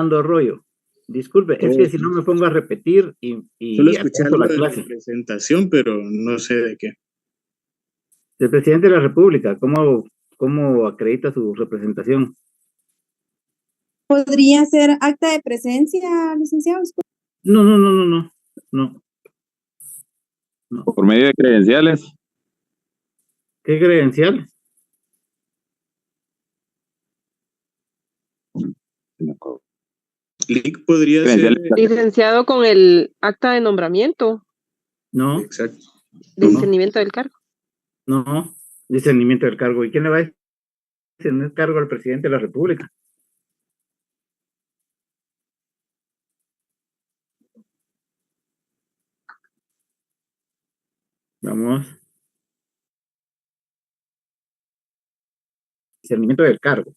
agarrando rollo. Disculpe, es que si no me pongo a repetir Solo escuché apunto algo la de la clase. presentación, pero no sé de qué. El presidente de la República, ¿cómo acredita su representación? ¿Podría ser acta de presencia, licenciado? No, no, no, no, no, no, no. Por medio de credenciales. ¿Qué credencial? Lic podría ser. Credenciales. Licenciado con el acta de nombramiento, No, Exacto. de No. discernimiento del cargo. no, discernimiento del cargo. ¿Y quién le va a discernir cargo al presidente de la República? Vamos. Discernimiento del cargo.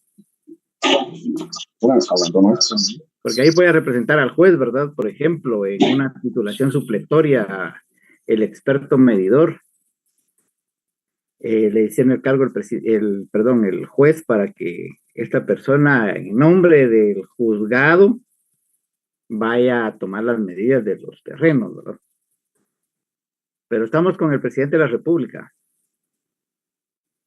Porque ahí puede representar al juez, ¿verdad? Por ejemplo, en una titulación supletoria, el experto medidor le dicen el cargo el juez para que esta persona, en nombre del juzgado, vaya a tomar las medidas de los terrenos, ¿verdad? Pero estamos con el presidente de la República.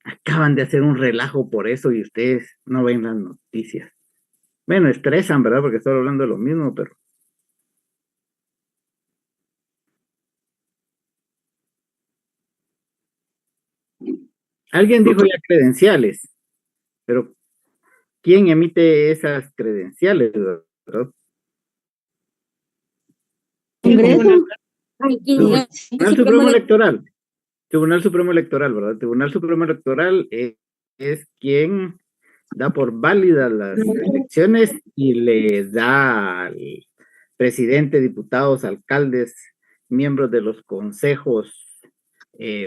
Acaban de hacer un relajo por eso y ustedes no ven las noticias. Bueno, estresan, ¿verdad? Porque estoy hablando de lo mismo, pero... Alguien dijo ya credenciales, pero ¿quién emite esas credenciales, verdad? Congreso. Tribunal Supremo Electoral. Tribunal Supremo Electoral, ¿verdad? Tribunal Supremo Electoral es quien da por válidas las elecciones y le da al presidente, diputados, alcaldes, miembros de los consejos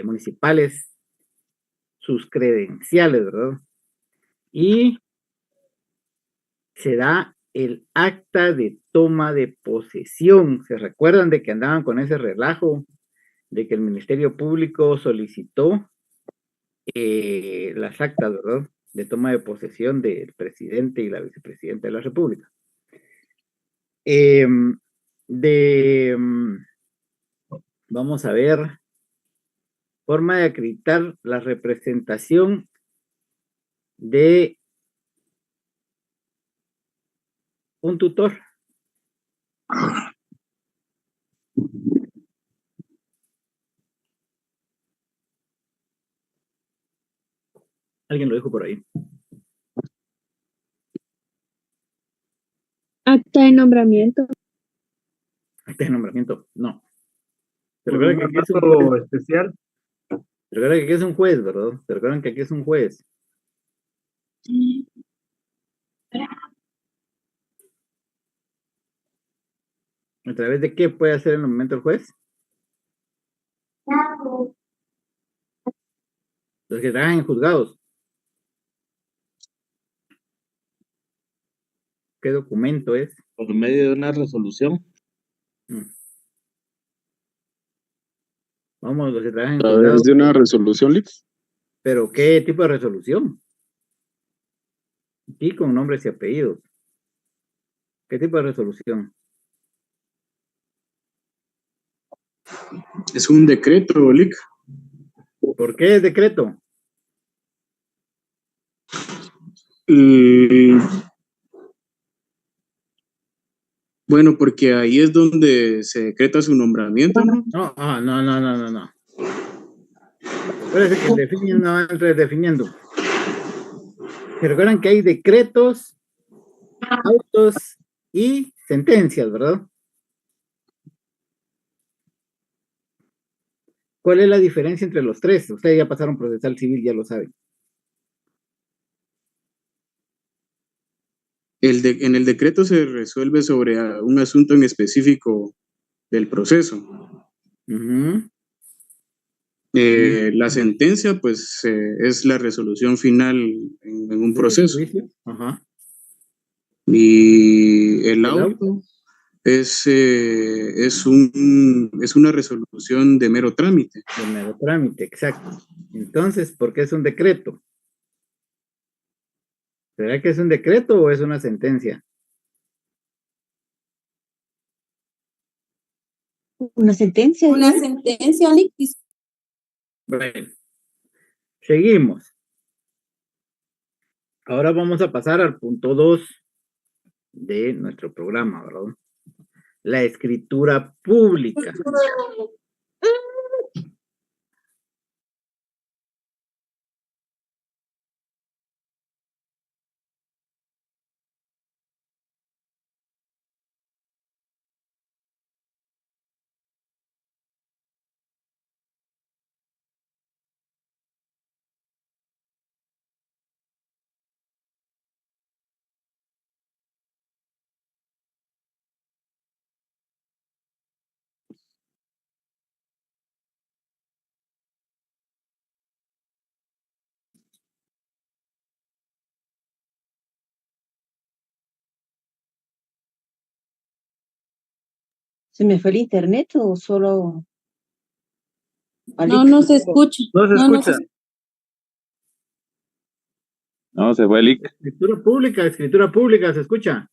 municipales sus credenciales, ¿verdad? Y se da el acta de toma de posesión. ¿Se recuerdan de que andaban con ese relajo de que el Ministerio Público solicitó las actas, ¿verdad? De toma de posesión del presidente y la vicepresidenta de la República. Vamos a ver, forma de acreditar la representación de un tutor. Alguien lo dijo por ahí. Acta de nombramiento. Acta de nombramiento, no. ¿Se recuerdan que aquí es un juez especial? Se recuerdan que aquí es un juez, ¿verdad? Se recuerdan que aquí es un juez. ¿A través de qué puede hacer en el momento el juez? Los que trabajan en juzgados. ¿Qué documento es? Por medio de una resolución. Vamos, los que trabajan en ¿A juzgados. través de una resolución, Lix? ¿Pero qué tipo de resolución? Aquí con nombres y apellidos. ¿Qué tipo de resolución? Es un decreto, Lic. ¿Por qué es decreto? Bueno, porque ahí es donde se decreta su nombramiento, ¿no? No. Parece que definen, no entre definiendo. ¿Se recuerdan que hay decretos, autos y sentencias, verdad? ¿Cuál es la diferencia entre los tres? Ustedes ya pasaron procesal civil, ya lo saben. En el decreto se resuelve sobre un asunto en específico del proceso. La sentencia, pues, es la resolución final en un proceso. Ajá. Y el auto es una resolución de mero trámite. De mero trámite, exacto. Entonces, ¿por qué es un decreto? ¿Será que es un decreto o es una sentencia? Una sentencia. Una sentencia, Liquis. Bueno, seguimos. Ahora vamos a pasar al punto 2 de nuestro programa, ¿verdad? La escritura pública. ¿Se me fue el internet o solo? No, no se escucha. No se escucha. No, se fue el IC. Escritura pública, ¿se escucha?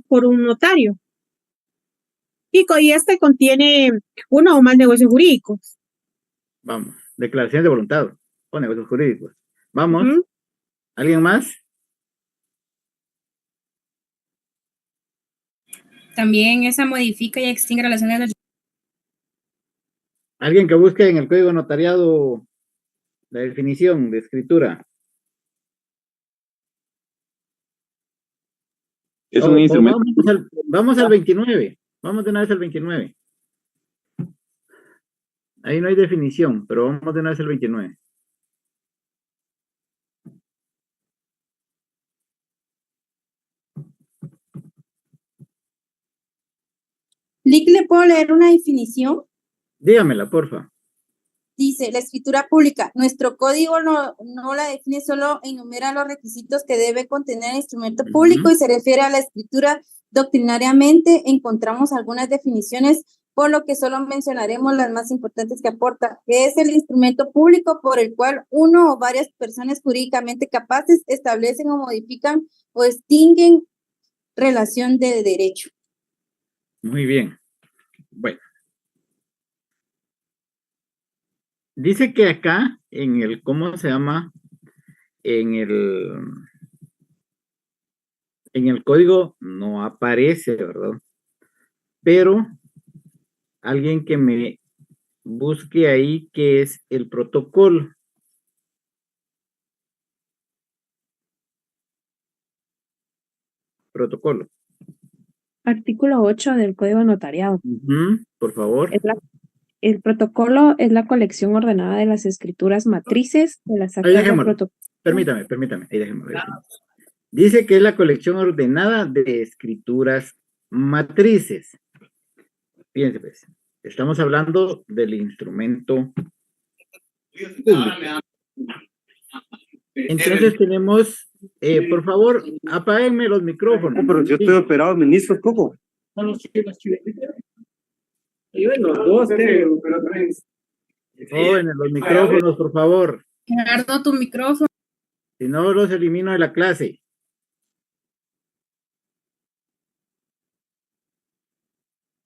Por un notario. Y este contiene uno o más negocios jurídicos. Vamos, declaración de voluntad o negocios jurídicos. Vamos. Ujú. ¿Alguien más? También esa modifica y extingue relaciones del... ¿Alguien que busque en el código notariado la definición de escritura? Es un instrumento. Vamos al 29. Vamos de una vez al 29. Ahí no hay definición, pero vamos de una vez al 29. Lick, ¿le puedo leer una definición? Dígamela, porfa. Dice, la escritura pública. Nuestro código no la define, solo enumera los requisitos que debe contener el instrumento público y se refiere a la escritura doctrinariamente. Encontramos algunas definiciones, por lo que solo mencionaremos las más importantes que aporta, que es el instrumento público por el cual uno o varias personas jurídicamente capaces establecen o modifican o extinguen relación de derecho. Muy bien. Bueno. Dice que acá, en el, ¿cómo se llama? En el código no aparece, ¿verdad? Pero alguien que me busque ahí qué es el protocolo. Protocolo. Artículo 8 del Código Notariado. Por favor. El protocolo es la colección ordenada de las escrituras matrices de las Ahí actas de dejémoslo. protocolo. Permítame. Ahí dejémoslo. Dice que es la colección ordenada de escrituras matrices. Fíjense, pues. Estamos hablando del instrumento público. Entonces tenemos, por favor, apáguenme los micrófonos. Pero yo estoy operado, ministro, ¿cómo? Jóvenes, los micrófonos, por favor. Gerardo, tu micrófono. Si no, los elimino de la clase.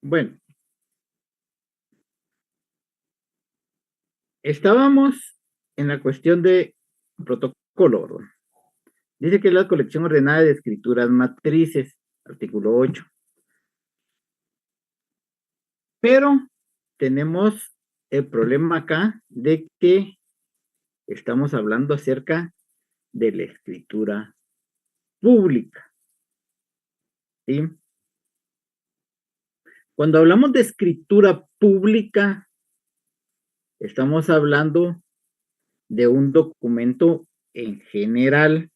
Bueno. Estábamos en la cuestión de protocolo, ¿verdad? Dice que es la colección ordenada de escrituras matrices, artículo 8. Pero tenemos el problema acá de que estamos hablando acerca de la escritura pública. ¿Sí? Cuando hablamos de escritura pública, estamos hablando de un documento en general,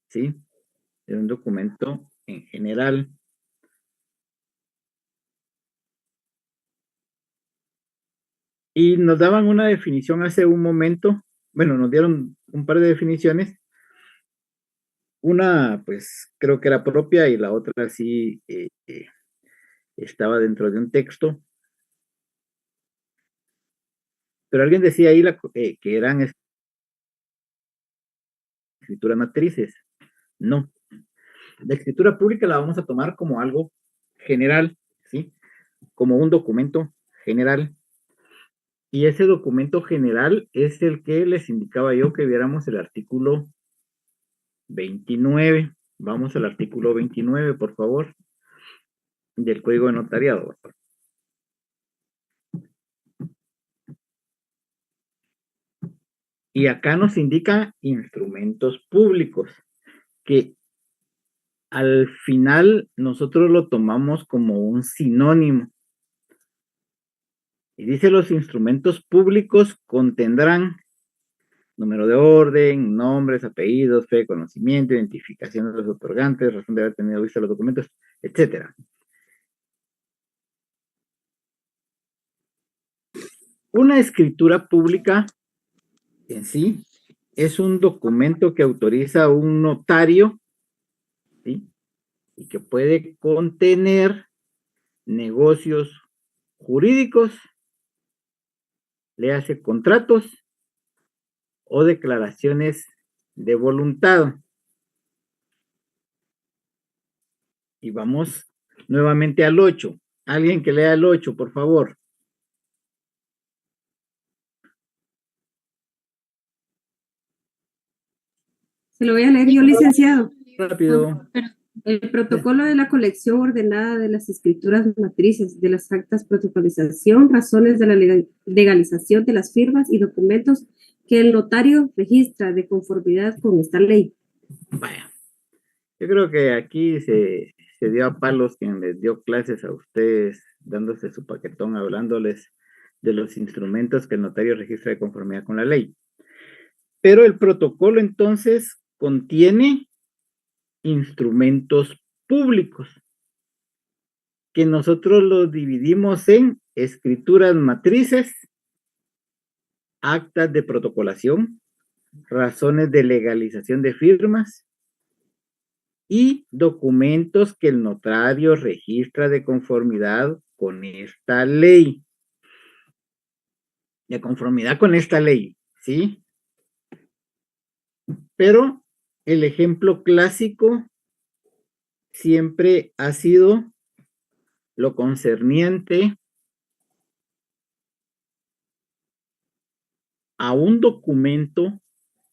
¿sí? De un documento en general. Y nos daban una definición hace un momento, bueno, nos dieron un par de definiciones. Una, pues, creo que era propia y la otra sí estaba dentro de un texto. Pero alguien decía ahí que eran escrituras matrices. No. La escritura pública la vamos a tomar como algo general, ¿sí? Como un documento general. Y ese documento general es el que les indicaba yo que viéramos el artículo 29. Vamos al artículo 29, por favor, del Código de Notariado. Y acá nos indica instrumentos públicos, que al final nosotros lo tomamos como un sinónimo. Y dice: los instrumentos públicos contendrán número de orden, nombres, apellidos, fe de conocimiento, identificación de los otorgantes, razón de haber tenido vista los documentos, etc. Una escritura pública en sí es un documento que autoriza un notario, ¿sí? Y que puede contener negocios jurídicos, le hace contratos o declaraciones de voluntad. Y vamos nuevamente al 8. Alguien que lea el 8, por favor. Se lo voy a leer yo, licenciado. Rápido. El protocolo de la colección ordenada de las escrituras matrices, de las actas protocolización, razones de la legalización de las firmas y documentos que el notario registra de conformidad con esta ley. Vaya. Yo creo que aquí se dio a palos quien les dio clases a ustedes, dándose su paquetón, hablándoles de los instrumentos que el notario registra de conformidad con la ley. Pero el protocolo entonces contiene instrumentos públicos, que nosotros los dividimos en escrituras matrices, actas de protocolación, razones de legalización de firmas y documentos que el notario registra de conformidad con esta ley. De conformidad con esta ley, ¿sí? Pero el ejemplo clásico siempre ha sido lo concerniente a un documento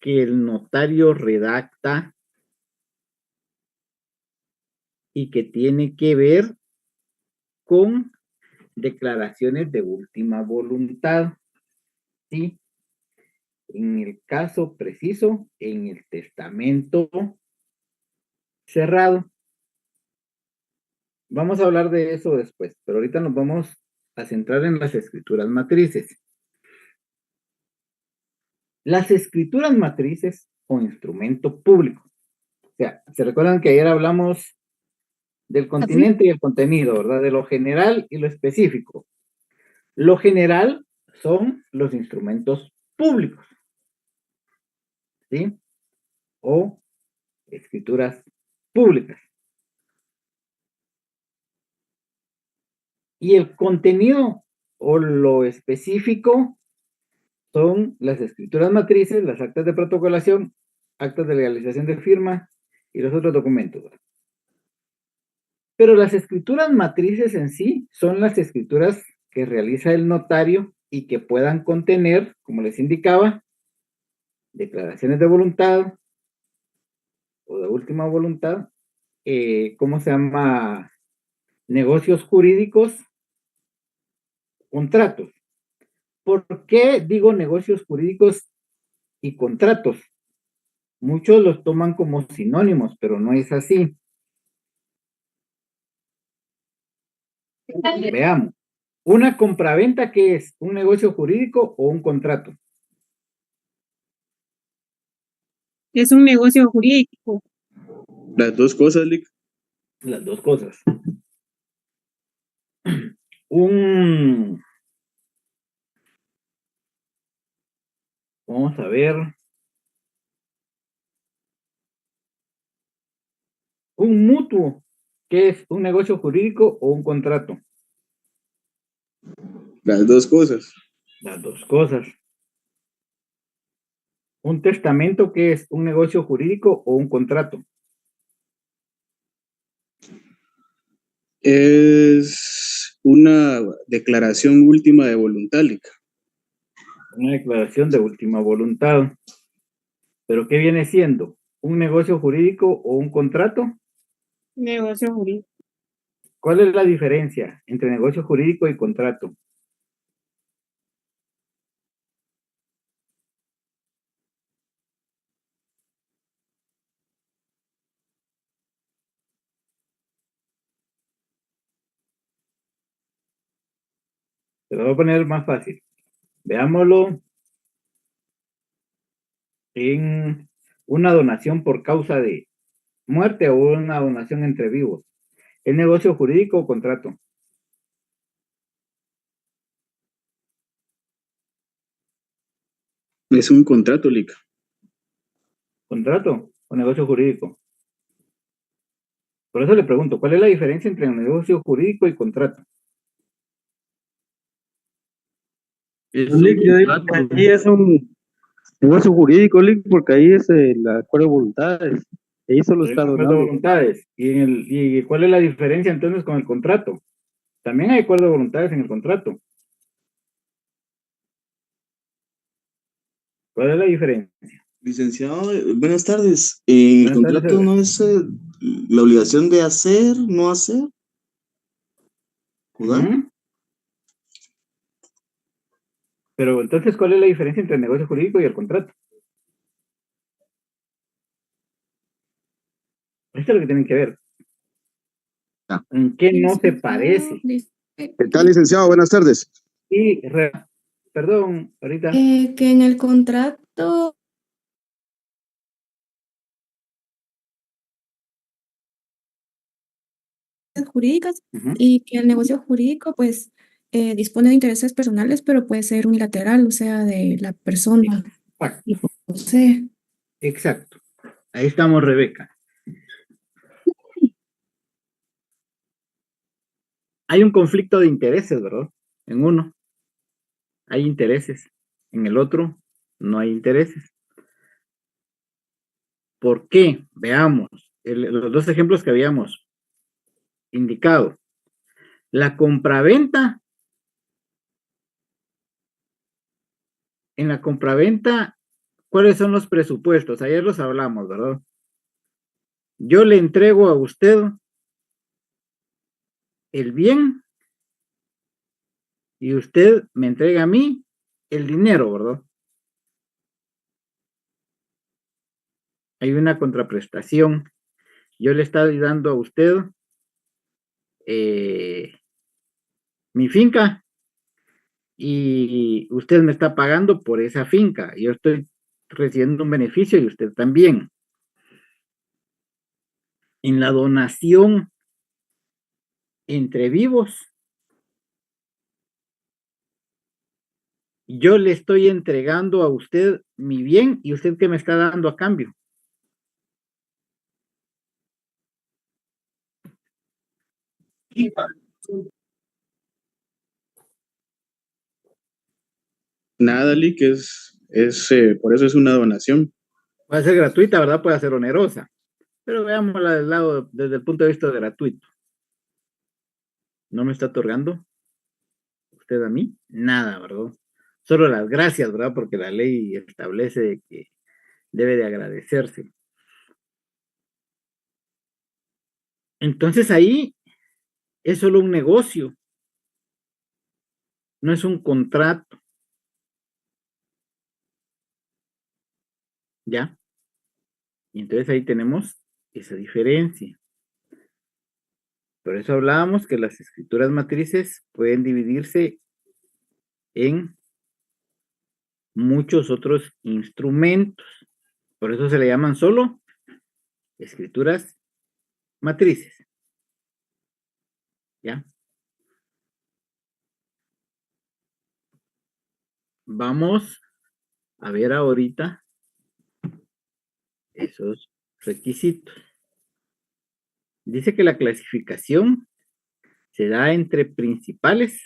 que el notario redacta y que tiene que ver con declaraciones de última voluntad, ¿sí? En el caso preciso, en el testamento cerrado. Vamos a hablar de eso después, pero ahorita nos vamos a centrar en las escrituras matrices. Las escrituras matrices o instrumento público. O sea, ¿se recuerdan que ayer hablamos del continente y el contenido, ¿verdad? De lo general y lo específico. Lo general son los instrumentos públicos, ¿sí? O escrituras públicas. Y el contenido o lo específico son las escrituras matrices, las actas de protocolación, actas de legalización de firma y los otros documentos. Pero las escrituras matrices en sí son las escrituras que realiza el notario y que puedan contener, como les indicaba, declaraciones de voluntad o de última voluntad, ¿cómo se llama? Negocios jurídicos, contratos. ¿Por qué digo negocios jurídicos y contratos? Muchos los toman como sinónimos, pero no es así. Veamos. ¿Una compraventa qué es? ¿Un negocio jurídico o un contrato? Es un negocio jurídico. Las dos cosas, Lick. Las dos cosas. Vamos a ver. Un mutuo ¿Qué es un negocio jurídico o un contrato? Las dos cosas. Las dos cosas. ¿Un testamento qué es? ¿Un negocio jurídico o un contrato? Es una declaración última de voluntad, Lick. Una declaración de última voluntad. ¿Pero qué viene siendo? ¿Un negocio jurídico o un contrato? Negocio jurídico. ¿Cuál es la diferencia entre negocio jurídico y contrato? Se lo voy a poner más fácil. Veámoslo en una donación por causa de muerte o una donación entre vivos. ¿Es negocio jurídico o contrato? Es un contrato, Lick. ¿Contrato o negocio jurídico? Por eso le pregunto, ¿cuál es la diferencia entre un negocio jurídico y contrato? Lick, yo digo que ahí es un negocio jurídico, Lick, porque ahí es el acuerdo de voluntades. Ahí solo está Acuerdo de donando. voluntades. ¿Y cuál es la diferencia entonces con el contrato? También hay acuerdo de voluntades en el contrato. ¿Cuál es la diferencia? Licenciado, buenas tardes. ¿El Buenas tardes, contrato no es la obligación de hacer, no hacer? ¿Jugar? Pero entonces, ¿cuál es la diferencia entre el negocio jurídico y el contrato? Esto es lo que tienen que ver. ¿En qué no se parece? ¿Qué tal, licenciado? Buenas tardes. Sí, perdón, ahorita. Que en el contrato jurídicas y que el negocio jurídico pues dispone de intereses personales, pero puede ser unilateral, o sea, de la persona. No sé. Exacto. Ahí estamos, Rebeca. Hay un conflicto de intereses, ¿verdad? En uno hay intereses, en el otro no hay intereses. ¿Por qué? Veamos los dos ejemplos que habíamos indicado. La compraventa, en la compraventa, ¿cuáles son los presupuestos? Ayer los hablamos, ¿verdad? Yo le entrego a usted el bien y usted me entrega a mí el dinero, ¿verdad? Hay una contraprestación. Yo le estoy dando a usted mi finca y usted me está pagando por esa finca. Yo estoy recibiendo un beneficio y usted también. En la donación entre vivos, yo le estoy entregando a usted mi bien y usted qué me está dando a cambio. Nada, Lick, por eso es una donación. Puede ser gratuita, ¿verdad? Puede ser onerosa. Pero veámosla del lado, desde el punto de vista de gratuito. ¿No me está otorgando usted a mí? Nada, ¿verdad? Solo las gracias, ¿verdad? Porque la ley establece que debe de agradecerse. Entonces ahí es solo un negocio. No es un contrato. ¿Ya? Y entonces ahí tenemos esa diferencia. Por eso hablábamos que las escrituras matrices pueden dividirse en muchos otros instrumentos. Por eso se le llaman solo escrituras matrices. ¿Ya? Vamos a ver ahorita esos requisitos. Dice que la clasificación se da entre principales,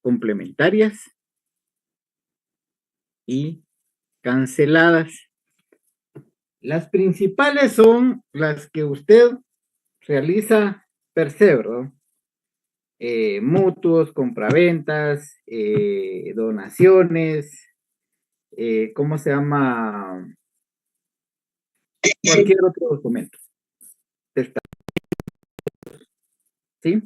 complementarias y canceladas. Las principales son las que usted realiza per se, ¿verdad? Mutuos, compraventas, donaciones, ¿cómo se llama? Cualquier otro documento. ¿Sí?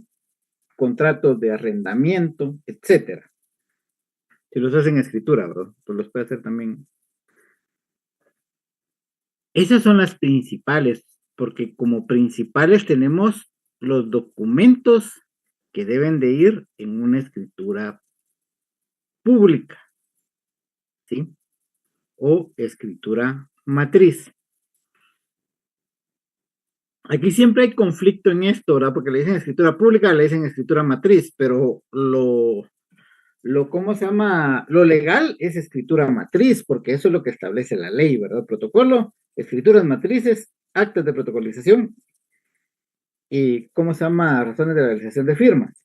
Contratos de arrendamiento, etcétera. Si los hacen en escritura, ¿verdad? Pues los puede hacer también. Esas son las principales, porque como principales tenemos los documentos que deben de ir en una escritura pública, ¿sí? O escritura matriz. Aquí siempre hay conflicto en esto, ¿verdad? Porque le dicen escritura pública, le dicen escritura matriz, pero ¿cómo se llama? Lo legal es escritura matriz, porque eso es lo que establece la ley, ¿verdad? Protocolo, escrituras matrices, actas de protocolización y, ¿cómo se llama? Razones de realización de firmas.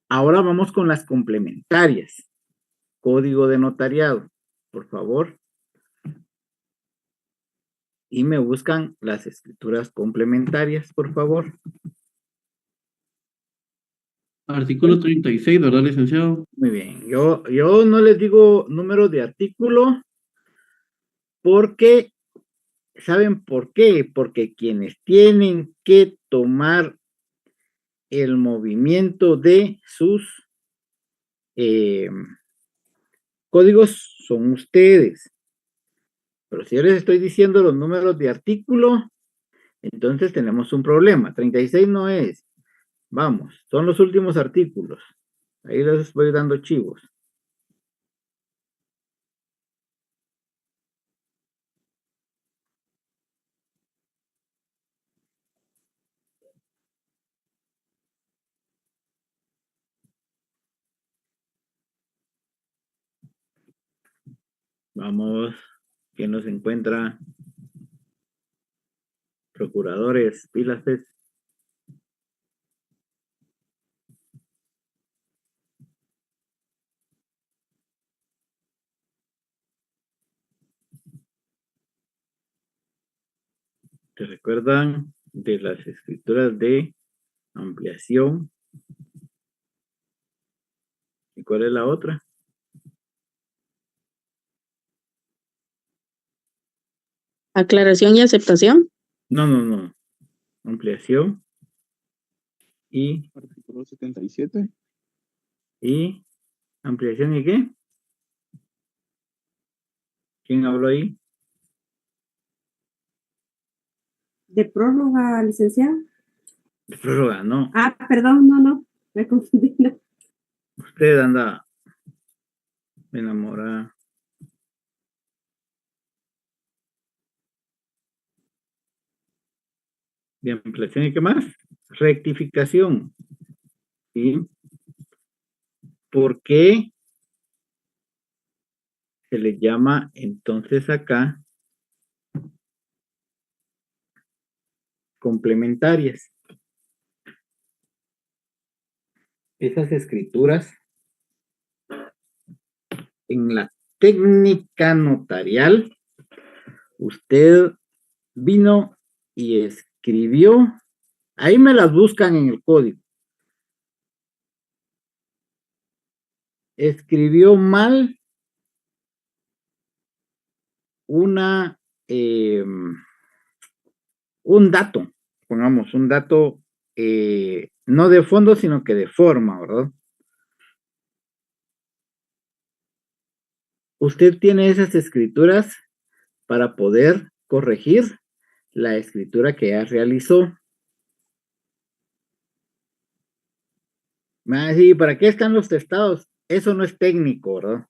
Ahora vamos con las complementarias. Código de notariado, por favor. Y me buscan las escrituras complementarias, por favor. Artículo 36, ¿verdad, licenciado? Muy bien. Yo no les digo número de artículo porque, ¿saben por qué? Porque quienes tienen que tomar el movimiento de sus códigos son ustedes. Pero si yo les estoy diciendo los números de artículo, entonces tenemos un problema. 36 no es. Vamos, son los últimos artículos. Ahí les voy dando chivos. Vamos, ¿quién nos encuentra? Procuradores, pilas, pues. ¿Se recuerdan de las escrituras de ampliación? ¿Y cuál es la otra? Aclaración y aceptación. No. Ampliación. Y. Artículo 77. ¿Y ampliación y qué? ¿Quién habló ahí? ¿De prórroga, licenciado? De prórroga, no. Ah, perdón, no. Me confundí. No. Usted anda enamorada. De ampliación y qué más? Rectificación. ¿Sí? ¿Por qué se le llama entonces acá complementarias? Esas escrituras en la técnica notarial, usted vino y escribió, ahí me las buscan en el código. Escribió mal un dato, pongamos un dato no de fondo, sino que de forma, ¿verdad? Usted tiene esas escrituras para poder corregir la escritura que ya realizó. Me va a decir, ¿para qué están los testados? Eso no es técnico, ¿verdad?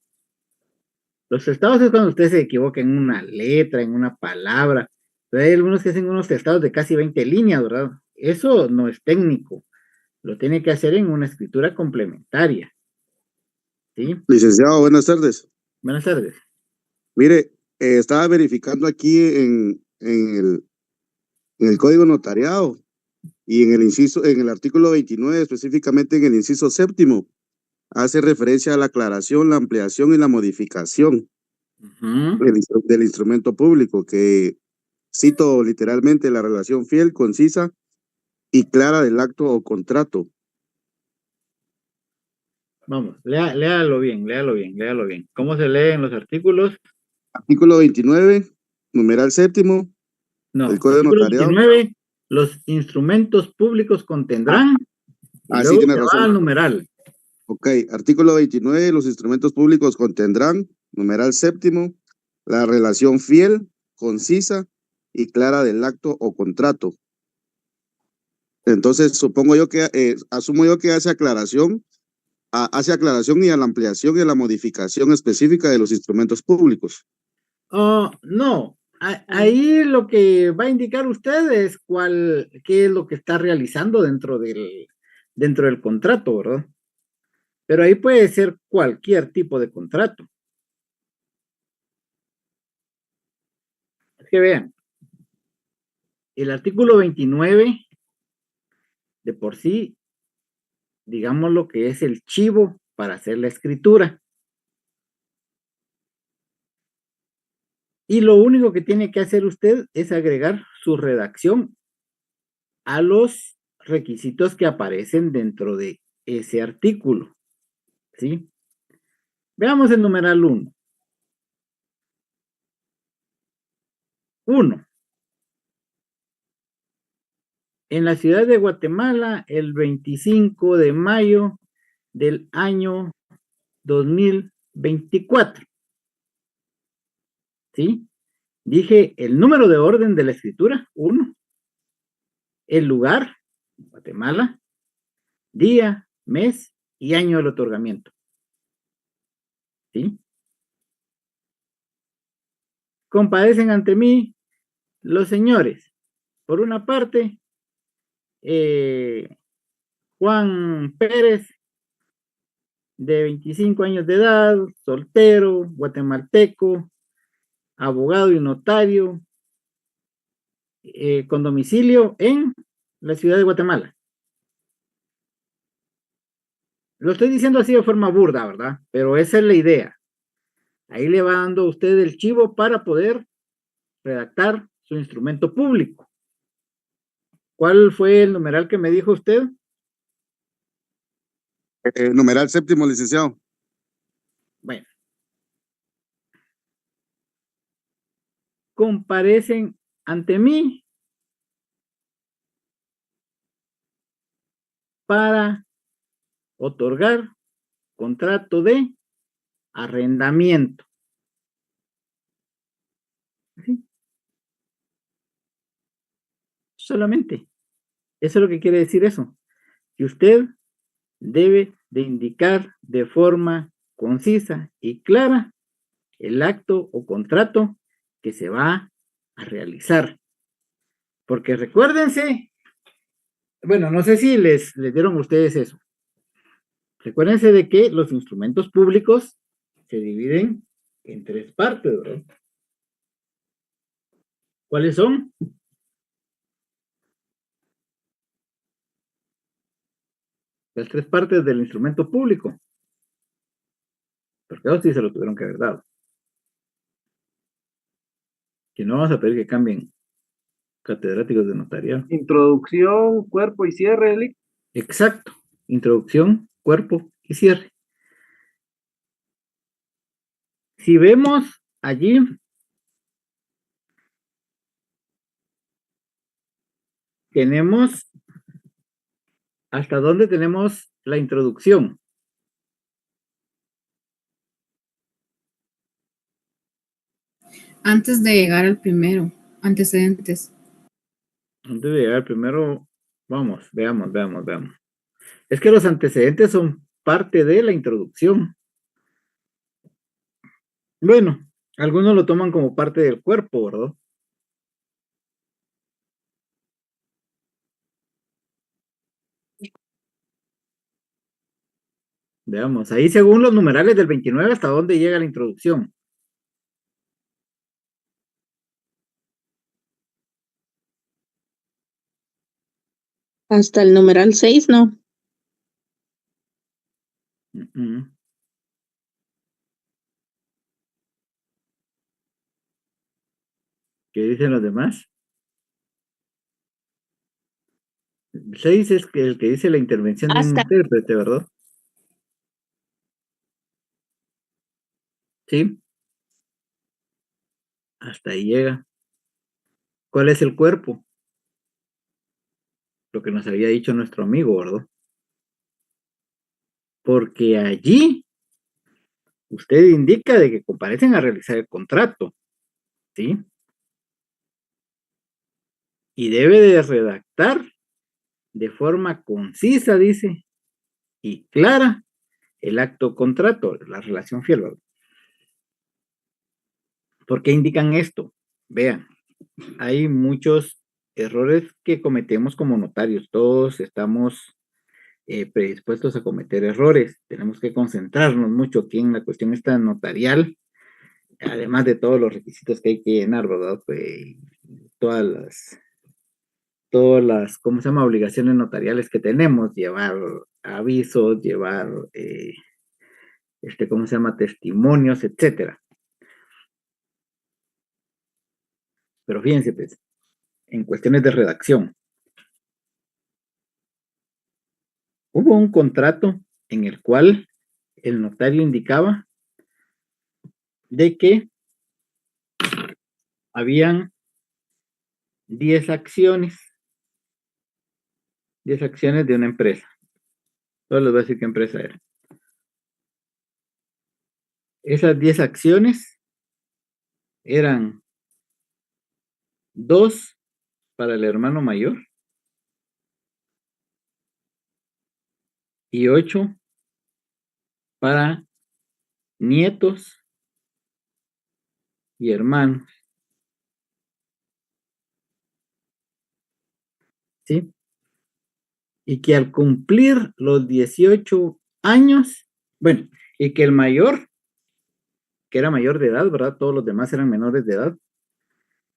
Los testados es cuando usted se equivoca en una letra, en una palabra. Pero hay algunos que hacen unos testados de casi 20 líneas, ¿verdad? Eso no es técnico. Lo tiene que hacer en una escritura complementaria. ¿Sí? Licenciado, buenas tardes. Buenas tardes. Mire, estaba verificando aquí en en el Código Notariado y en el artículo 29, específicamente en el inciso séptimo, hace referencia a la aclaración, la ampliación y la modificación del instrumento público, que cito literalmente: la relación fiel, concisa y clara del acto o contrato. Vamos, léalo bien. ¿Cómo se leen los artículos? Artículo 29, numeral séptimo, No, del Código artículo Notariado. 29, los instrumentos públicos contendrán, y sí, luego tiene se razón. va al numeral. Ok, artículo 29, los instrumentos públicos contendrán, numeral séptimo, la relación fiel, concisa y clara del acto o contrato. Entonces, asumo yo que hace aclaración y a la ampliación y a la modificación específica de los instrumentos públicos. No, ahí lo que va a indicar usted es qué es lo que está realizando dentro del contrato, ¿verdad? Pero ahí puede ser cualquier tipo de contrato. Es que vean, el artículo 29, de por sí, digamos lo que es el chivo para hacer la escritura. Y lo único que tiene que hacer usted es agregar su redacción a los requisitos que aparecen dentro de ese artículo. ¿Sí? Veamos el numeral 1. 1. En la ciudad de Guatemala, el 25 de mayo del año 2024. ¿Sí? Dije el número de orden de la escritura, 1. El lugar, Guatemala. Día, mes y año del otorgamiento. ¿Sí? Compadecen ante mí los señores. Por una parte, Juan Pérez, de 25 años de edad, soltero, guatemalteco, abogado y notario, con domicilio en la ciudad de Guatemala. Lo estoy diciendo así de forma burda, ¿verdad? Pero esa es la idea. Ahí le va dando a usted el chivo para poder redactar su instrumento público. ¿Cuál fue el numeral que me dijo usted? Numeral séptimo, licenciado. Bueno. Comparecen ante mí para otorgar contrato de arrendamiento. ¿Sí? Solamente. Eso es lo que quiere decir eso. Que usted debe de indicar de forma concisa y clara el acto o contrato que se va a realizar. Porque recuérdense, bueno, no sé si les dieron a ustedes eso. Recuérdense de que los instrumentos públicos se dividen en 3 partes, ¿verdad? ¿Cuáles son? Las 3 partes del instrumento público. Porque ellos sí se lo tuvieron que haber dado. Que no vamos a pedir que cambien catedráticos de notariado. Introducción, cuerpo y cierre, Eli. Exacto. Introducción, cuerpo y cierre. Si vemos allí, tenemos hasta dónde tenemos la introducción. Antes de llegar al primero, antecedentes. Antes de llegar al primero, vamos, veamos. Es que los antecedentes son parte de la introducción. Bueno, algunos lo toman como parte del cuerpo, ¿verdad? Veamos, ahí según los numerales del 29, ¿hasta dónde llega la introducción? Hasta el numeral 6, ¿no? Ujú. ¿Qué dicen los demás? 6 es el que dice la intervención de un Hasta. intérprete, ¿verdad? Sí, hasta ahí llega. ¿Cuál es el cuerpo? Lo que nos había dicho nuestro amigo, ¿verdad? Porque allí usted indica de que comparecen a realizar el contrato, ¿sí? Y debe de redactar de forma concisa, dice, y clara el acto contrato, la relación fiel, ¿verdad? ¿Por qué indican esto? Vean, hay muchos errores que cometemos como notarios. Todos estamos predispuestos a cometer errores. Tenemos que concentrarnos mucho aquí en la cuestión esta notarial, además de todos los requisitos que hay que llenar, ¿verdad? Pues, todas las, ¿cómo se llama? Obligaciones notariales que tenemos, llevar avisos, llevar, ¿cómo se llama? Testimonios, etcétera. Pero fíjense, pues, en cuestiones de redacción, hubo un contrato en el cual el notario indicaba de que habían 10 acciones de una empresa. Solo les voy a decir qué empresa era. Esas 10 acciones eran 2 para el hermano mayor y 8 para nietos y hermanos. ¿Sí? Y que al cumplir los 18 años, bueno, y que el mayor, que era mayor de edad, ¿verdad? Todos los demás eran menores de edad,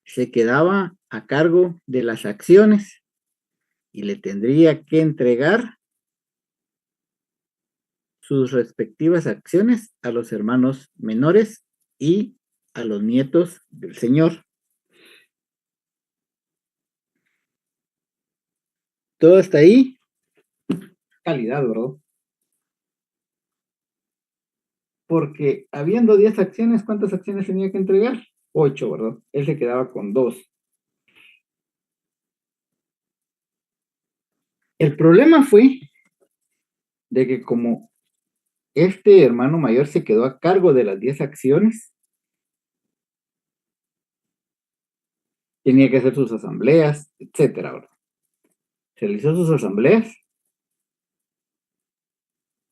se quedaba a cargo de las acciones y le tendría que entregar sus respectivas acciones a los hermanos menores y a los nietos del señor. Todo hasta ahí, calidad, ¿verdad? Porque habiendo 10 acciones, ¿cuántas acciones tenía que entregar? 8, ¿verdad? Él se quedaba con 2. El problema fue de que como este hermano mayor se quedó a cargo de las 10 acciones, tenía que hacer sus asambleas, etcétera, ¿verdad? Realizó sus asambleas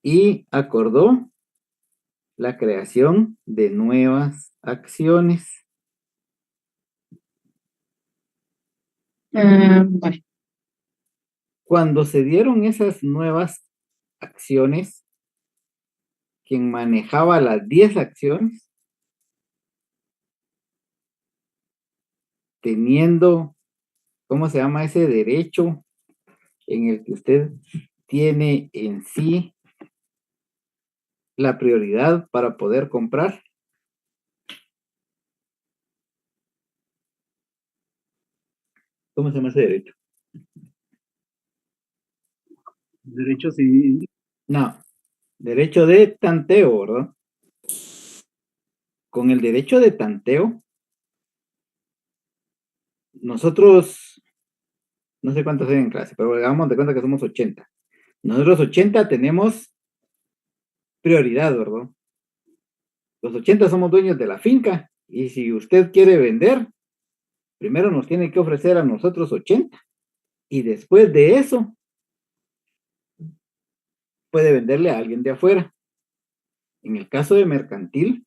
y acordó la creación de nuevas acciones. Vale. Cuando se dieron esas nuevas acciones, quien manejaba las 10 acciones, teniendo, ¿cómo se llama ese derecho en el que usted tiene en sí la prioridad para poder comprar? ¿Cómo se llama ese derecho? Derecho civil. No, derecho de tanteo, ¿verdad? Con el derecho de tanteo, nosotros, no sé cuántos hay en clase, pero hagamos de cuenta que somos 80. Nosotros 80 tenemos prioridad, ¿verdad? Los 80 somos dueños de la finca y si usted quiere vender, primero nos tiene que ofrecer a nosotros 80 y después de eso puede venderle a alguien de afuera. En el caso de mercantil,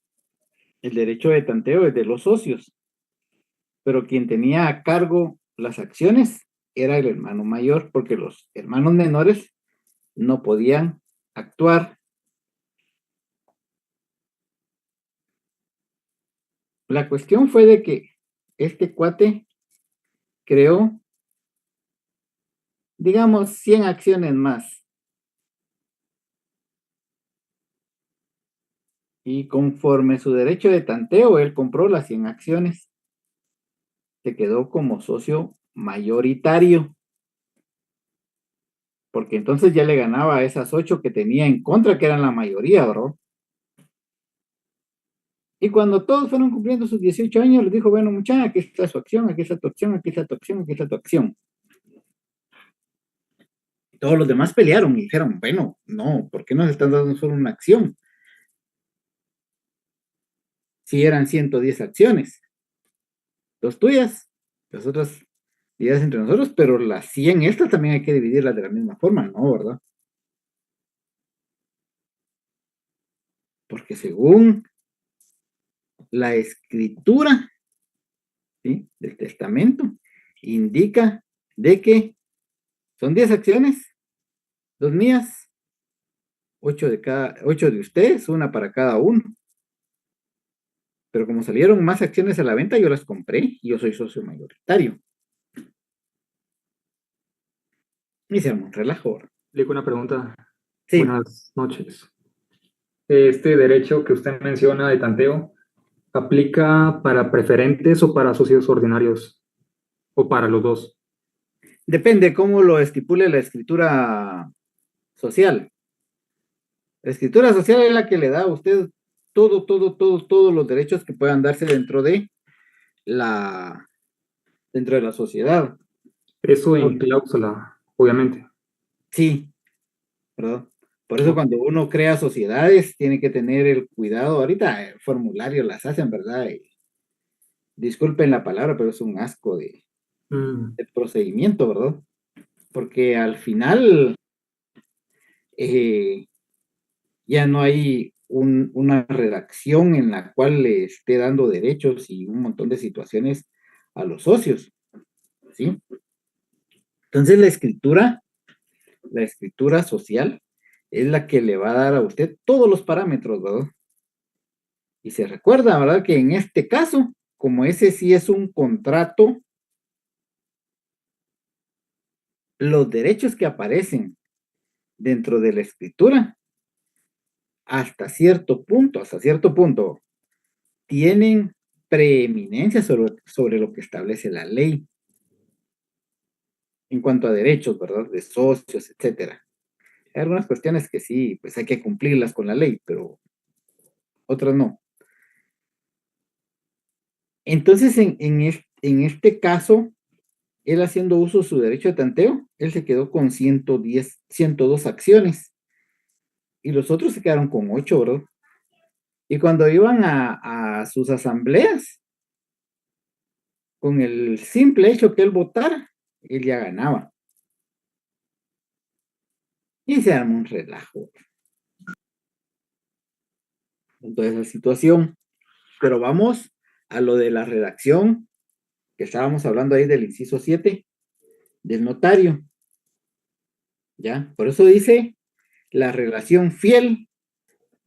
el derecho de tanteo es de los socios, pero quien tenía a cargo las acciones era el hermano mayor, porque los hermanos menores no podían actuar. La cuestión fue de que este cuate creó digamos, 100 acciones más. Y conforme su derecho de tanteo, él compró las 100 acciones. Se quedó como socio mayoritario. Porque entonces ya le ganaba a esas 8 que tenía en contra, que eran la mayoría, bro. Y cuando todos fueron cumpliendo sus 18 años, les dijo, bueno, muchacha, aquí está su acción, aquí está tu acción, aquí está tu acción, aquí está tu acción. Todos los demás pelearon y dijeron, bueno, no, ¿por qué nos están dando solo una acción? Si eran 110 acciones. Dos tuyas, las otras divididas entre nosotros, pero las 100 estas también hay que dividirlas de la misma forma, ¿no? ¿Verdad? Porque según la escritura, ¿sí?, del testamento, indica de que son 10 acciones, 2 mías, 8 de ustedes, una para cada uno. Pero como salieron más acciones a la venta, yo las compré y yo soy socio mayoritario. Y se armó un relajo. Le hago una pregunta. Sí. Buenas noches. Este derecho que usted menciona de tanteo, ¿aplica para preferentes o para socios ordinarios? ¿O para los dos? Depende cómo lo estipule la escritura social. La escritura social es la que le da a usted todos los derechos que puedan darse dentro de la sociedad. Eso en cláusula, obviamente. Sí, ¿verdad? Por eso cuando uno crea sociedades, tiene que tener el cuidado. Ahorita formularios las hacen, ¿verdad? Y disculpen la palabra, pero es un asco de procedimiento, ¿verdad? Porque al final ya no hay una redacción en la cual le esté dando derechos y un montón de situaciones a los socios, ¿sí? Entonces la escritura social es la que le va a dar a usted todos los parámetros, ¿verdad? Y se recuerda, ¿verdad?, que en este caso, como ese sí es un contrato, los derechos que aparecen dentro de la escritura, hasta cierto punto, tienen preeminencia sobre lo que establece la ley en cuanto a derechos, ¿verdad?, de socios, etcétera. Hay algunas cuestiones que sí, pues hay que cumplirlas con la ley, pero otras no. Entonces, en este caso, él haciendo uso de su derecho de tanteo, él se quedó con 102 acciones. Y los otros se quedaron con 8, ¿verdad? Y cuando iban a sus asambleas, con el simple hecho que él votara, él ya ganaba. Y se armó un relajo. Entonces, la situación. Pero vamos a lo de la redacción, que estábamos hablando ahí del inciso 7, del notario. ¿Ya? Por eso dice la relación fiel,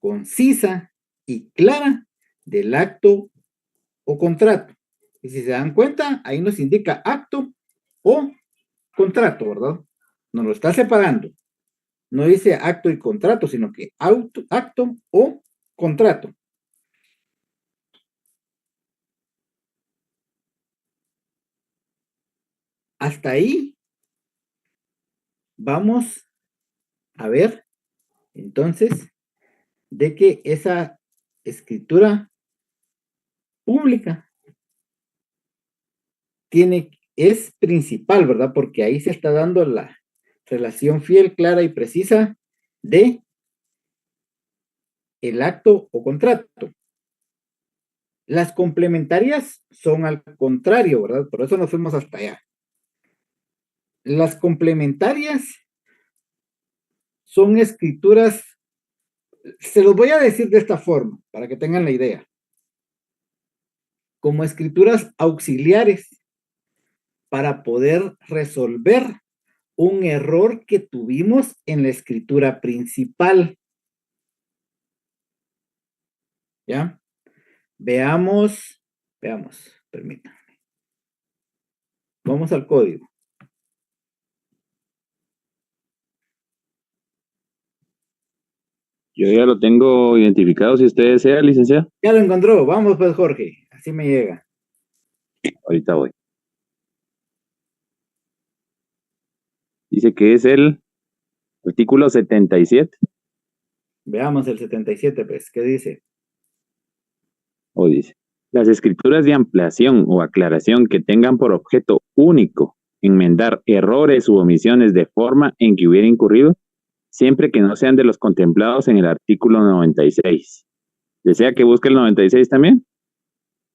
concisa y clara del acto o contrato. Y si se dan cuenta, ahí nos indica acto o contrato, ¿verdad? Nos lo está separando. No dice acto y contrato, sino que acto o contrato. Hasta ahí vamos a ver, entonces, de que esa escritura pública es principal, ¿verdad? Porque ahí se está dando la relación fiel, clara y precisa de el acto o contrato. Las complementarias son al contrario, ¿verdad? Por eso nos fuimos hasta allá. Las complementarias son escrituras, se los voy a decir de esta forma, para que tengan la idea. Como escrituras auxiliares para poder resolver un error que tuvimos en la escritura principal. ¿Ya? Veamos, permítanme. Vamos al código. Yo ya lo tengo identificado, si usted desea, licenciado. Ya lo encontró. Vamos pues, Jorge. Así me llega. Ahorita voy. Dice que es el artículo 77. Veamos el 77, pues. ¿Qué dice? O dice, las escrituras de ampliación o aclaración que tengan por objeto único enmendar errores u omisiones de forma en que hubiera incurrido, siempre que no sean de los contemplados en el artículo 96. ¿Desea que busque el 96 también?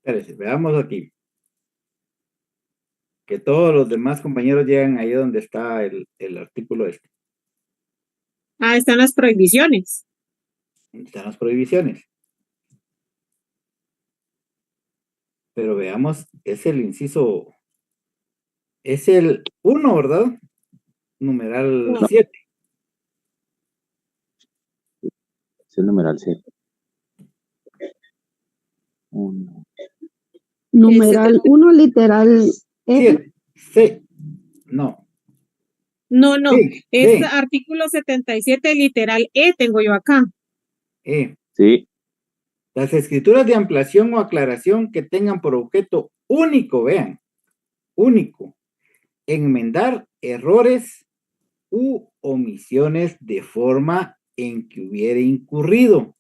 Espérese, veamos aquí. Que todos los demás compañeros llegan ahí donde está el artículo este. Ah, están las prohibiciones. Están las prohibiciones. Pero veamos, es el inciso, es el 1, ¿verdad? Numeral 7. Es el numeral 7. Numeral 1, literal E. Sí. No. No, Sí, es sí. artículo 77, literal E, tengo yo acá. Sí. Las escrituras de ampliación o aclaración que tengan por objeto único, vean, único, enmendar errores u omisiones de forma en que hubiere incurrido,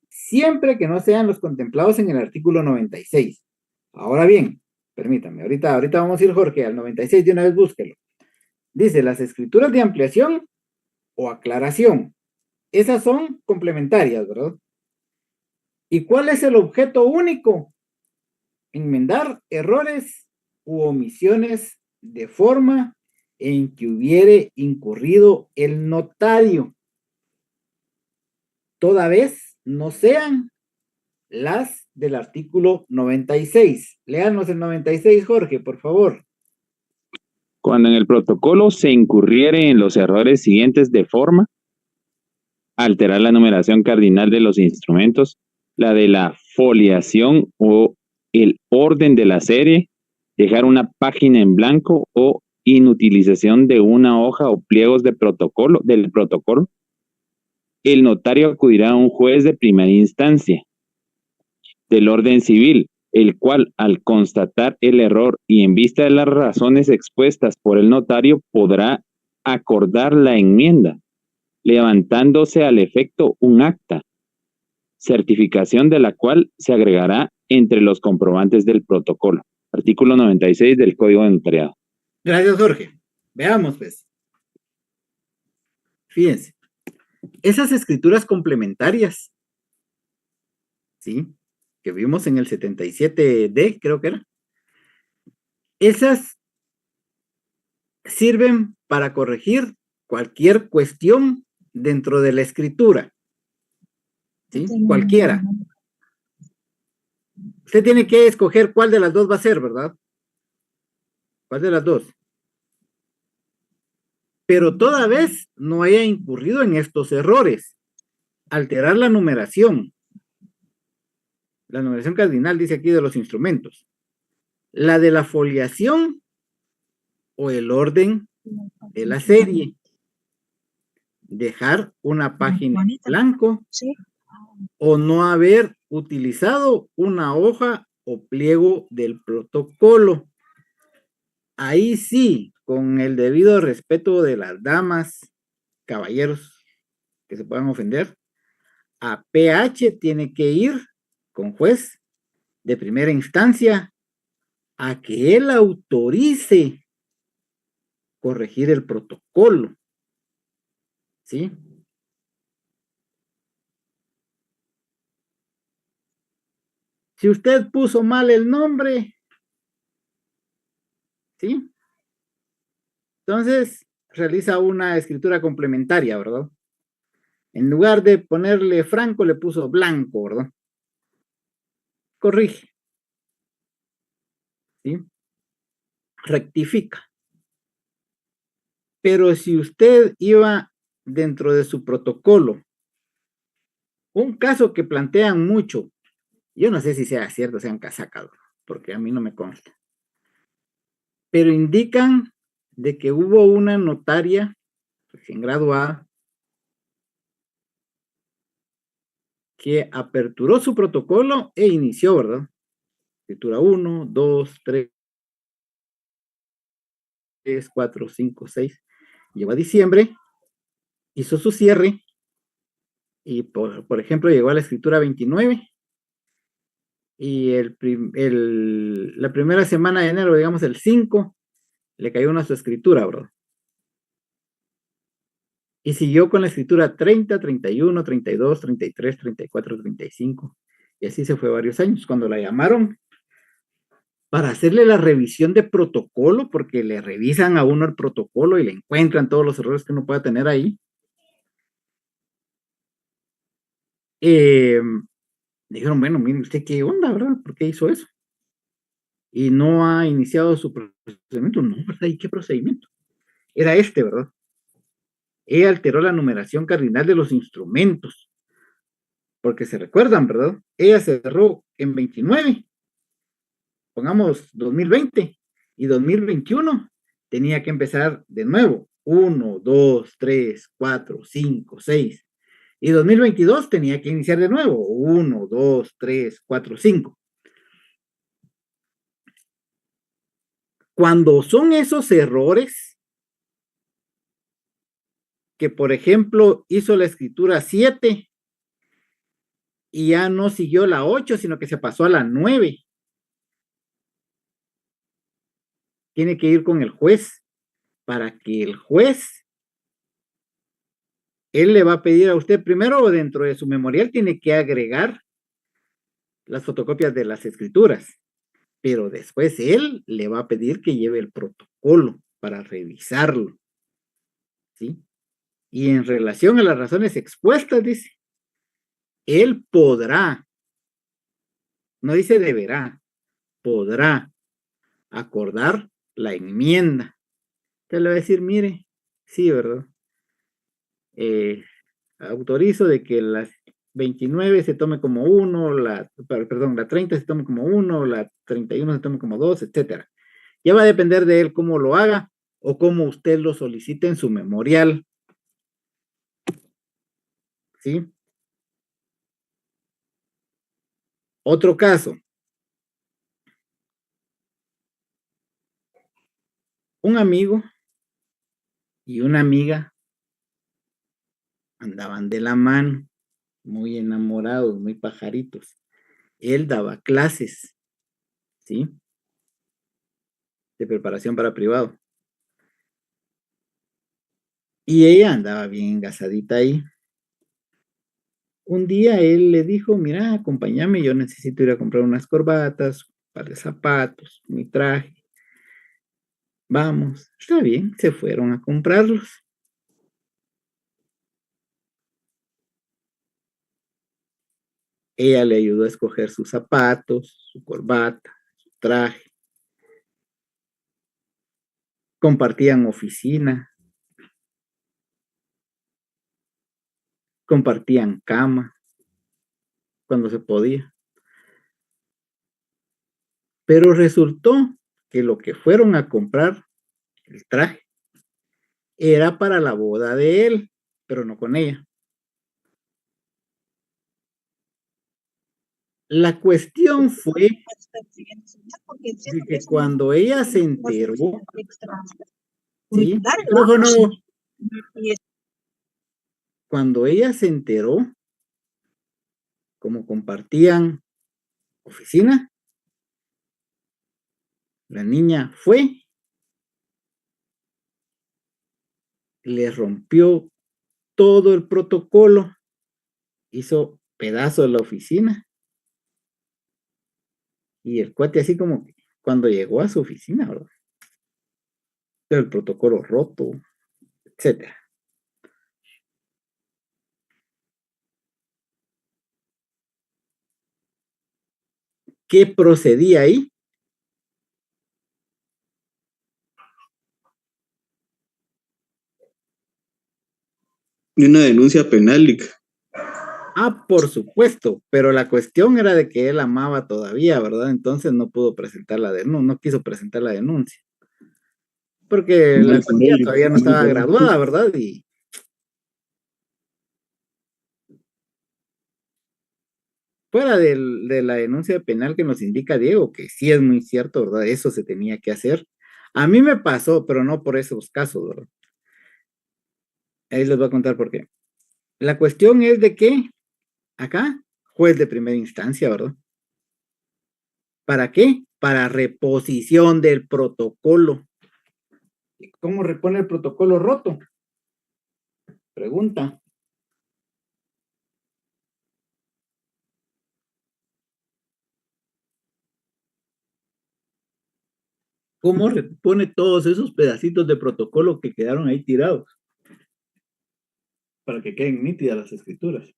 siempre que no sean los contemplados en el artículo 96. Ahora bien, permítame, ahorita vamos a ir, Jorge, al 96, de una vez búsquelo. Dice, las escrituras de ampliación o aclaración, esas son complementarias, ¿verdad? ¿Y cuál es el objeto único? Enmendar errores u omisiones de forma en que hubiere incurrido el notario, toda vez no sean las del artículo 96. Léanos el 96, Jorge, por favor. Cuando en el protocolo se incurriere en los errores siguientes de forma, alterar la numeración cardinal de los instrumentos, la de la foliación o el orden de la serie, dejar una página en blanco o inutilización de una hoja o pliegos del protocolo, el notario acudirá a un juez de primera instancia del orden civil, el cual, al constatar el error y en vista de las razones expuestas por el notario, podrá acordar la enmienda, levantándose al efecto un acta, certificación de la cual se agregará entre los comprobantes del protocolo. Artículo 96 del Código de Notariado. Gracias, Jorge. Veamos, pues. Fíjense, esas escrituras complementarias, ¿sí?, que vimos en el 77D, creo que era, esas sirven para corregir cualquier cuestión dentro de la escritura, ¿sí? Cualquiera. Usted tiene que escoger cuál de las dos va a ser, ¿verdad? ¿Cuál de las dos? Pero toda vez no haya incurrido en estos errores. Alterar la numeración. La numeración cardinal dice aquí de los instrumentos. La de la foliación o el orden de la serie. Dejar una página en blanco o no haber utilizado una hoja o pliego del protocolo. Ahí sí, con el debido respeto de las damas, caballeros que se puedan ofender, a PH tiene que ir con juez de primera instancia a que él autorice corregir el protocolo. ¿Sí? Si usted puso mal el nombre, ¿sí?, entonces realiza una escritura complementaria, ¿verdad? En lugar de ponerle Franco, le puso Blanco, ¿verdad? Corrige. ¿Sí? Rectifica. Pero si usted iba dentro de su protocolo, un caso que plantean mucho, yo no sé si sea cierto, sean casacados, porque a mí no me consta, pero indican de que hubo una notaria recién graduada que aperturó su protocolo e inició, ¿verdad? Escritura 1, 2, 3, 4, 5, 6. Llegó a diciembre, hizo su cierre y, por ejemplo, llegó a la escritura 29 y la primera semana de enero, digamos el 5, le cayó una su escritura, ¿verdad? Y siguió con la escritura 30, 31, 32, 33, 34, 35. Y así se fue varios años. Cuando la llamaron para hacerle la revisión de protocolo, porque le revisan a uno el protocolo y le encuentran todos los errores que uno pueda tener ahí, dijeron, bueno, mire usted qué onda, ¿verdad? ¿Por qué hizo eso? Y no ha iniciado su procedimiento. No, ¿verdad? ¿Y qué procedimiento? Era este, ¿verdad? Ella alteró la numeración cardinal de los instrumentos. Porque se recuerdan, ¿verdad? Ella cerró en 29, pongamos 2020, y 2021 tenía que empezar de nuevo. 1, 2, 3, 4, 5, 6. Y 2022 tenía que iniciar de nuevo. 1, 2, 3, 4, 5. Cuando son esos errores, que por ejemplo hizo la escritura 7 y ya no siguió la 8, sino que se pasó a la 9, tiene que ir con el juez para que el juez, él le va a pedir a usted primero, dentro de su memorial tiene que agregar las fotocopias de las escrituras, pero después él le va a pedir que lleve el protocolo para revisarlo, ¿sí? Y en relación a las razones expuestas, dice, él podrá, no dice deberá, podrá acordar la enmienda. Entonces le va a decir, mire, sí, ¿verdad? Autorizo de que las 29 se tome como 1, la 30 se tome como 1, la 31 se tome como 2, etcétera. Ya va a depender de él cómo lo haga o cómo usted lo solicite en su memorial. ¿Sí? Otro caso. Un amigo y una amiga andaban de la mano, muy enamorados, muy pajaritos. Él daba clases, ¿sí? De preparación para privado. Y ella andaba bien engasadita ahí. Un día él le dijo, mira, acompáñame, yo necesito ir a comprar unas corbatas, un par de zapatos, mi traje. Vamos, está bien, se fueron a comprarlos. Ella le ayudó a escoger sus zapatos, su corbata, su traje. Compartían oficina. Compartían cama cuando se podía. Pero resultó que lo que fueron a comprar, el traje, era para la boda de él, pero no con ella. La cuestión fue de que cuando ella se enteró, ¿sí? Cuando ella se enteró, como compartían oficina, la niña fue, le rompió todo el protocolo, hizo pedazo de la oficina. Y el cuate así como cuando llegó a su oficina, ¿verdad? El protocolo roto, etcétera. ¿Qué procedía ahí? Y una denuncia penal, Lic. Ah, por supuesto, pero la cuestión era de que él amaba todavía, ¿verdad? Entonces no pudo presentar la denuncia, no quiso presentar la denuncia. Porque la niña todavía no estaba graduada, ¿verdad? fuera de la denuncia penal que nos indica Diego, que sí es muy cierto, ¿verdad? Eso se tenía que hacer. A mí me pasó, pero no por esos casos, ¿verdad? Ahí les voy a contar por qué. La cuestión es de que acá, juez de primera instancia, ¿verdad? ¿Para qué? Para reposición del protocolo. ¿Cómo repone el protocolo roto? Pregunta. ¿Cómo repone todos esos pedacitos de protocolo que quedaron ahí tirados? Para que queden nítidas las escrituras.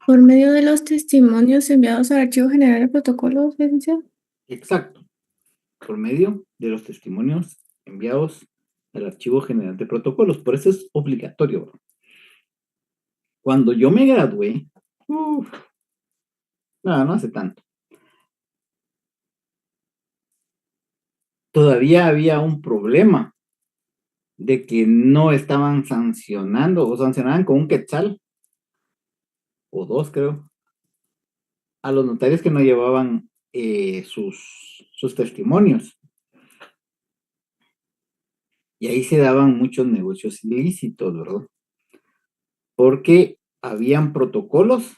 Por medio de los testimonios enviados al Archivo General del Protocolo, licenciado. Exacto. Por medio de los testimonios enviados al Archivo General de Protocolos. Por eso es obligatorio, bro. Cuando yo me gradué, no hace tanto. Todavía había un problema de que no estaban sancionando, o sancionaban con un quetzal, o 2 creo, a los notarios que no llevaban sus testimonios. Y ahí se daban muchos negocios ilícitos, ¿verdad? Porque habían protocolos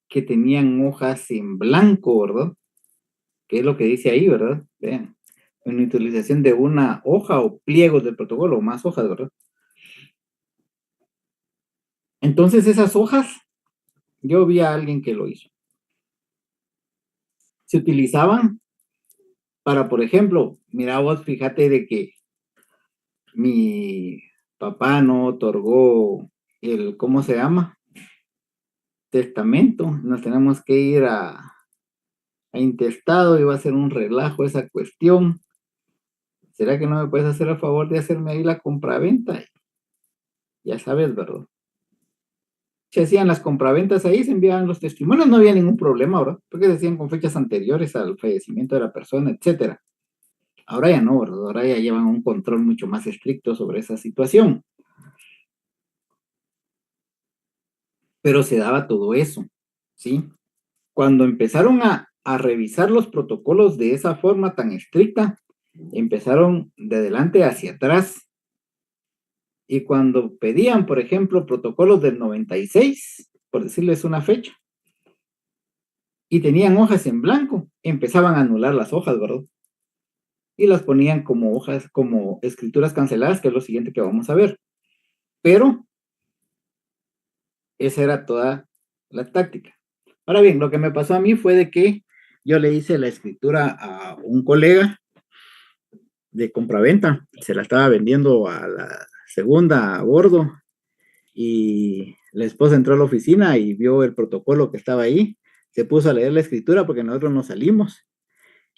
que tenían hojas en blanco, ¿verdad? Que es lo que dice ahí, ¿verdad? Vean, una utilización de una hoja o pliegos del protocolo, o más hojas, ¿verdad? Entonces esas hojas, yo vi a alguien que lo hizo. Se utilizaban para, por ejemplo, mira vos, fíjate de que mi papá no otorgó el, ¿cómo se llama? Testamento. Nos tenemos que ir a intestado y va a ser un relajo esa cuestión. ¿Será que no me puedes hacer el favor de hacerme ahí la compraventa? Ya sabes, ¿verdad? Se hacían las compraventas ahí, se enviaban los testimonios, no había ningún problema, ¿verdad? Porque se hacían con fechas anteriores al fallecimiento de la persona, etcétera. Ahora ya no, ¿verdad? Ahora ya llevan un control mucho más estricto sobre esa situación. Pero se daba todo eso, ¿sí? Cuando empezaron a revisar los protocolos de esa forma tan estricta, empezaron de adelante hacia atrás. Y cuando pedían, por ejemplo, protocolos del 96, por decirles una fecha, y tenían hojas en blanco, empezaban a anular las hojas, ¿verdad? Y las ponían como hojas, como escrituras canceladas, que es lo siguiente que vamos a ver. Pero esa era toda la táctica. Ahora bien, lo que me pasó a mí fue de que yo le hice la escritura a un colega de compraventa, se la estaba vendiendo a la segunda a bordo, y la esposa entró a la oficina y vio el protocolo que estaba ahí, se puso a leer la escritura porque nosotros nos salimos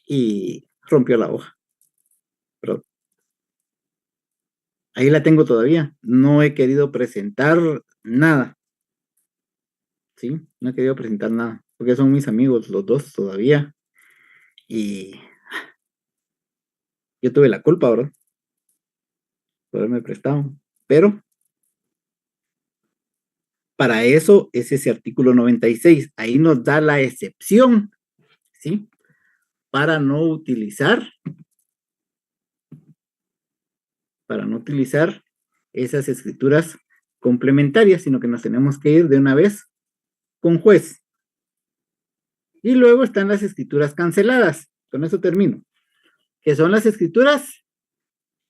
y rompió la hoja. Pero ahí la tengo todavía, no he querido presentar nada. ¿Sí? No he querido presentar nada, porque son mis amigos los dos todavía, y yo tuve la culpa, ¿verdad? Por haberme prestado, pero para eso es ese artículo 96, ahí nos da la excepción, ¿sí? Para no utilizar esas escrituras complementarias, sino que nos tenemos que ir de una vez con juez. Y luego están las escrituras canceladas, con eso termino, que son las escrituras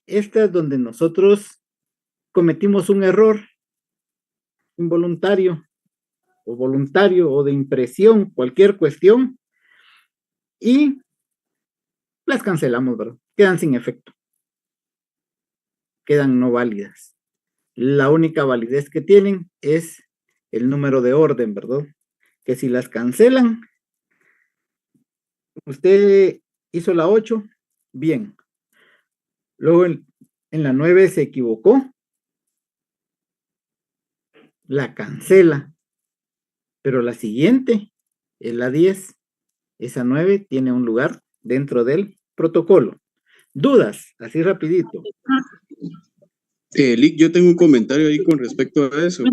estas donde nosotros cometimos un error involuntario o voluntario o de impresión, cualquier cuestión, y las cancelamos, ¿verdad? Quedan sin efecto. Quedan no válidas. La única validez que tienen es el número de orden, ¿verdad? Que si las cancelan, usted hizo la 8, bien. Luego en la 9 se equivocó, la cancela, pero la siguiente es la 10. Esa 9 tiene un lugar dentro del protocolo. Dudas, así rapidito. Lick, yo tengo un comentario ahí con respecto a eso.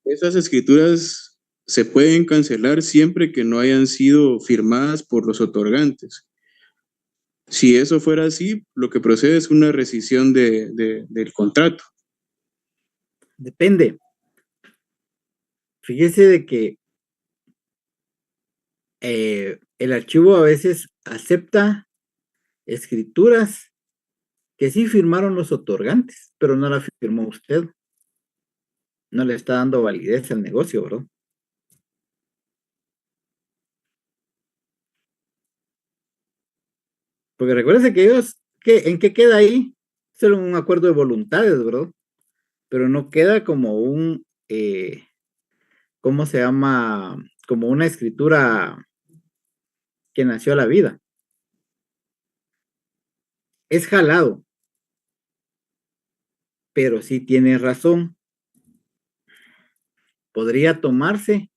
Esas escrituras se pueden cancelar siempre que no hayan sido firmadas por los otorgantes. Si eso fuera así, lo que procede es una rescisión del contrato. Depende. Fíjese de que el archivo a veces acepta escrituras que sí firmaron los otorgantes, pero no la firmó usted. No le está dando validez al negocio, ¿verdad? Porque recuérdense que ¿en qué queda ahí? Solo un acuerdo de voluntades, ¿verdad? Pero no queda como un, ¿cómo se llama? Como una escritura que nació a la vida. Es jalado, pero sí tiene razón. Podría tomarse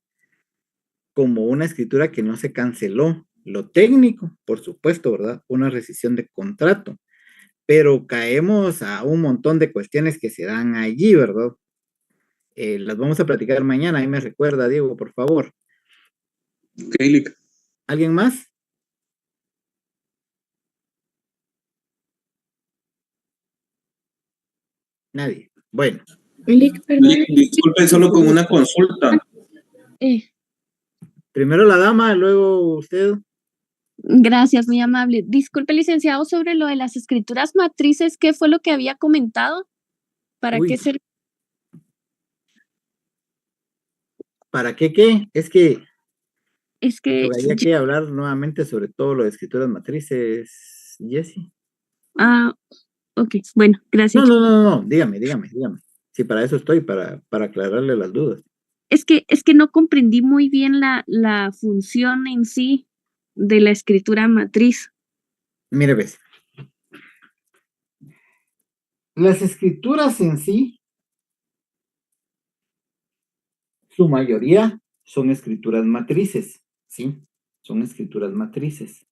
como una escritura que no se canceló. Lo técnico, por supuesto, ¿verdad? Una rescisión de contrato. Pero caemos a un montón de cuestiones que se dan allí, ¿verdad? Las vamos a platicar mañana. Ahí me recuerda, Diego, por favor. Ok, Lick. ¿Alguien más? Nadie. Bueno. Lick, perdón. Disculpe, solo con una consulta. Primero la dama, luego usted. Gracias, muy amable. Disculpe, licenciado, sobre lo de las escrituras matrices, ¿qué fue lo que había comentado? ¿Para qué ser? ¿Para qué qué? Es que habría que hablar nuevamente sobre todo lo de escrituras matrices, Jessie. Ok, bueno, gracias. No, dígame. Sí, para eso estoy, para aclararle las dudas. Es que no comprendí muy bien la función en sí de la escritura matriz. Mire, ves. Las escrituras en sí, su mayoría son escrituras matrices, ¿sí? Son escrituras matrices.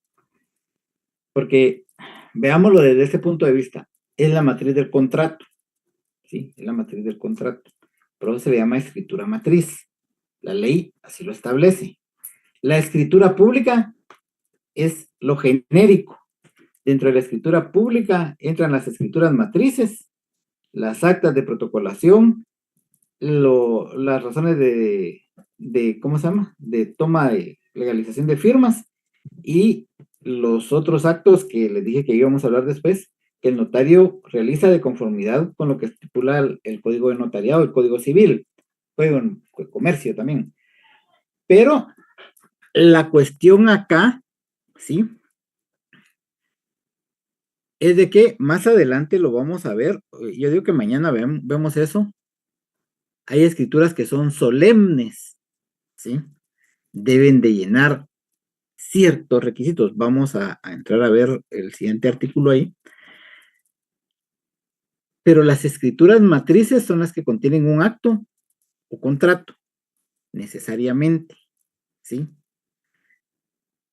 Porque, veámoslo desde este punto de vista, es la matriz del contrato, ¿sí? Es la matriz del contrato. Por eso se le llama escritura matriz. La ley así lo establece. La escritura pública es lo genérico. Dentro de la escritura pública entran las escrituras matrices, las actas de protocolación, las razones de, ¿cómo se llama? De toma de legalización de firmas y los otros actos que les dije que íbamos a hablar después, que el notario realiza de conformidad con lo que estipula el Código de Notariado, el Código Civil, Código de Comercio también. Pero la cuestión acá, ¿sí? Es de que más adelante lo vamos a ver. Yo digo que mañana vemos eso. Hay escrituras que son solemnes, ¿sí? Deben de llenar ciertos requisitos. Vamos a entrar a ver el siguiente artículo ahí. Pero las escrituras matrices son las que contienen un acto o contrato, necesariamente, ¿sí?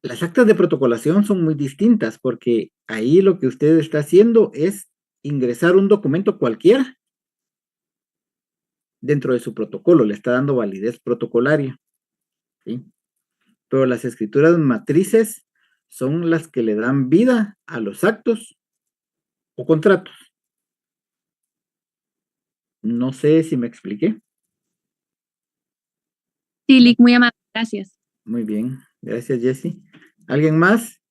Las actas de protocolación son muy distintas porque ahí lo que usted está haciendo es ingresar un documento cualquiera dentro de su protocolo, le está dando validez protocolaria, ¿sí? Pero las escrituras matrices son las que le dan vida a los actos o contratos. No sé si me expliqué. Sí, Lick, muy amable, gracias. Muy bien, gracias, Jessie. ¿Alguien más?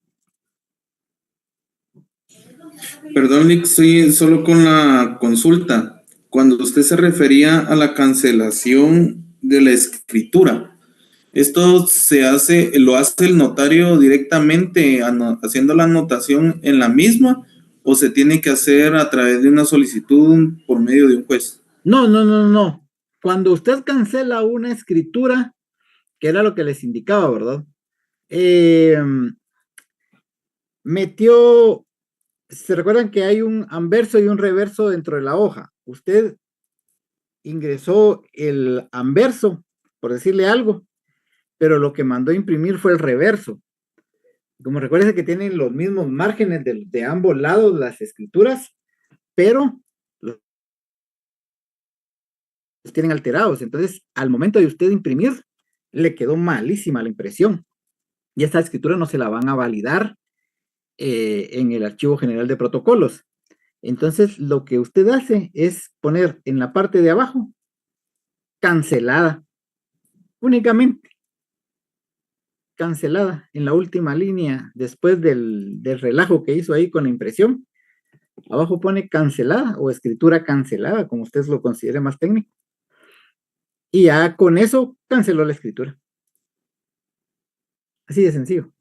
Perdón, Lick, estoy solo con la consulta. Cuando usted se refería a la cancelación de la escritura, ¿esto lo hace el notario directamente haciendo la anotación en la misma o se tiene que hacer a través de una solicitud por medio de un juez? No. Cuando usted cancela una escritura, que era lo que les indicaba, ¿verdad? ¿se recuerdan que hay un anverso y un reverso dentro de la hoja? Usted ingresó el anverso, por decirle algo, pero lo que mandó a imprimir fue el reverso. Como recuerden que tienen los mismos márgenes de ambos lados las escrituras, pero los tienen alterados. Entonces, al momento de usted imprimir, le quedó malísima la impresión. Y esta escritura no se la van a validar en el Archivo General de Protocolos. Entonces, lo que usted hace es poner en la parte de abajo, cancelada, únicamente. Cancelada, en la última línea, después del relajo que hizo ahí con la impresión. Abajo pone cancelada o escritura cancelada, como usted lo considere más técnico. Y ya con eso canceló la escritura. Así de sencillo.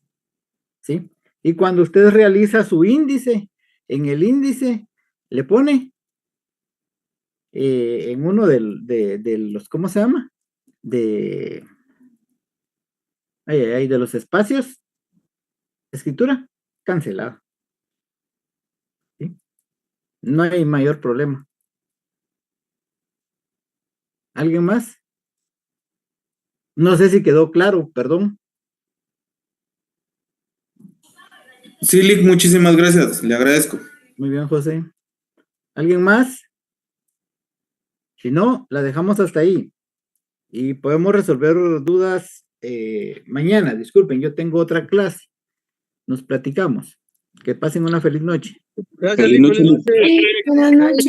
¿Sí? Y cuando usted realiza su índice, en el índice le pone en uno de los, ¿cómo se llama? De los espacios, escritura cancelada. ¿Sí? No hay mayor problema. ¿Alguien más? No sé si quedó claro, perdón. Sí, Lick, muchísimas gracias, le agradezco. Muy bien, José. ¿Alguien más? Si no, la dejamos hasta ahí. Y podemos resolver dudas mañana. Disculpen, yo tengo otra clase. Nos platicamos. Que pasen una feliz noche. Gracias, Lick. Buenas noches. Buenas noches.